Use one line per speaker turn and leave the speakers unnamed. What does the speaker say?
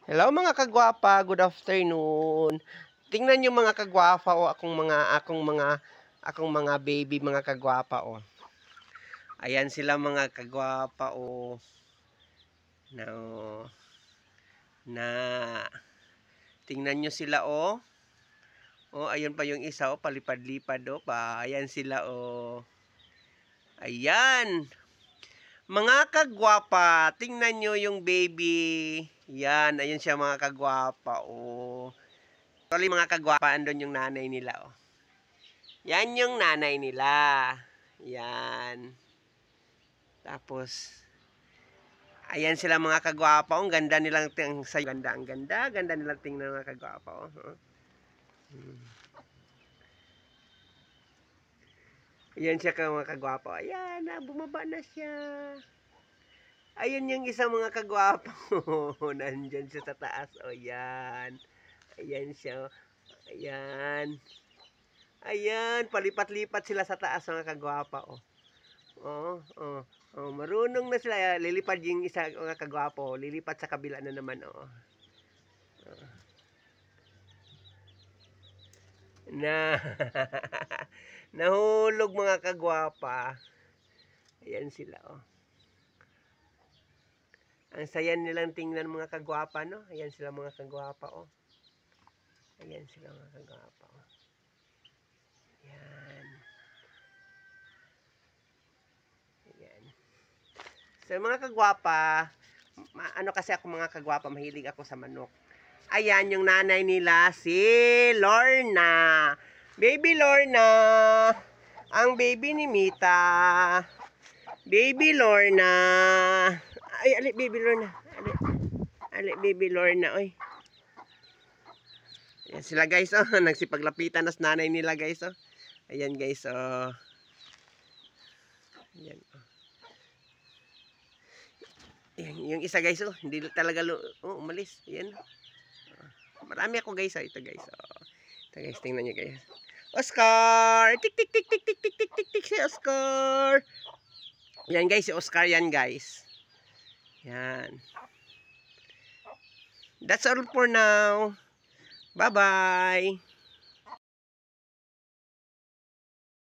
Hello mga kagwapa, good afternoon. Tingnan niyo mga kagwapa o akong mga baby mga kagwapa o. Ayan sila mga kagwapa o. Na na tingnan niyo sila o. O ayun pa yung isa o palipad-lipad o pa. Ayan sila o. Ayan. Mga kagwapa, tingnan nyo yung baby. Yan, ayun siya mga kagwapa, oh. Actually, mga kagwapa, andun yung nanay nila, oh. Yan yung nanay nila. Yan. Tapos, ayan sila mga kagwapa, oh. Ang ganda nilang sa ganda, ang ganda. Ganda nilang tingnan mga kagwapa, oh. Ayan siya mga kagwapa. Ayan, bumaba na siya. Ayun yung isang mga kagwapo. Nandyan siya sa taas. O, yan. Ayan siya. Ayan. Ayan. Palipat-lipat sila sa taas mga kagwapa. O. Marunong na sila. Lilipad yung isa mga kagwapo. Lilipat sa kabila na naman. O. Na. Nahulog mga kagwapa. Ayan sila. O. Ang saya nilang tingnan mga kagwapa, no? Ayan sila mga kagwapa, oh. Ayan sila mga kagwapa, oh. Ayan. Ayan. So, mga kagwapa, ano kasi ako mga kagwapa, mahilig ako sa manok. Ayan, yung nanay nila, si Lorna. Baby Lorna. Ang baby ni Mita. Baby Lorna. Ay, ali, baby Lorna. Ali, baby Lorna, oy. Ayan sila guys, oh. Nagsipaglapitan nas nanay nila guys, oh. Ayan guys, oh. Ayan, oh. Ayan, yung isa guys, oh. Hindi talaga, umalis. Ayan. Oh. Marami ako guys, oh. Ito guys, oh. Ito guys, tingnan nyo guys. Oscar! Tik, tik, tik, tik, tik, tik, tik, tik, tik, si Oscar! Yan guys, si Oscar yan guys. Yan. That's all for now. Bye-bye.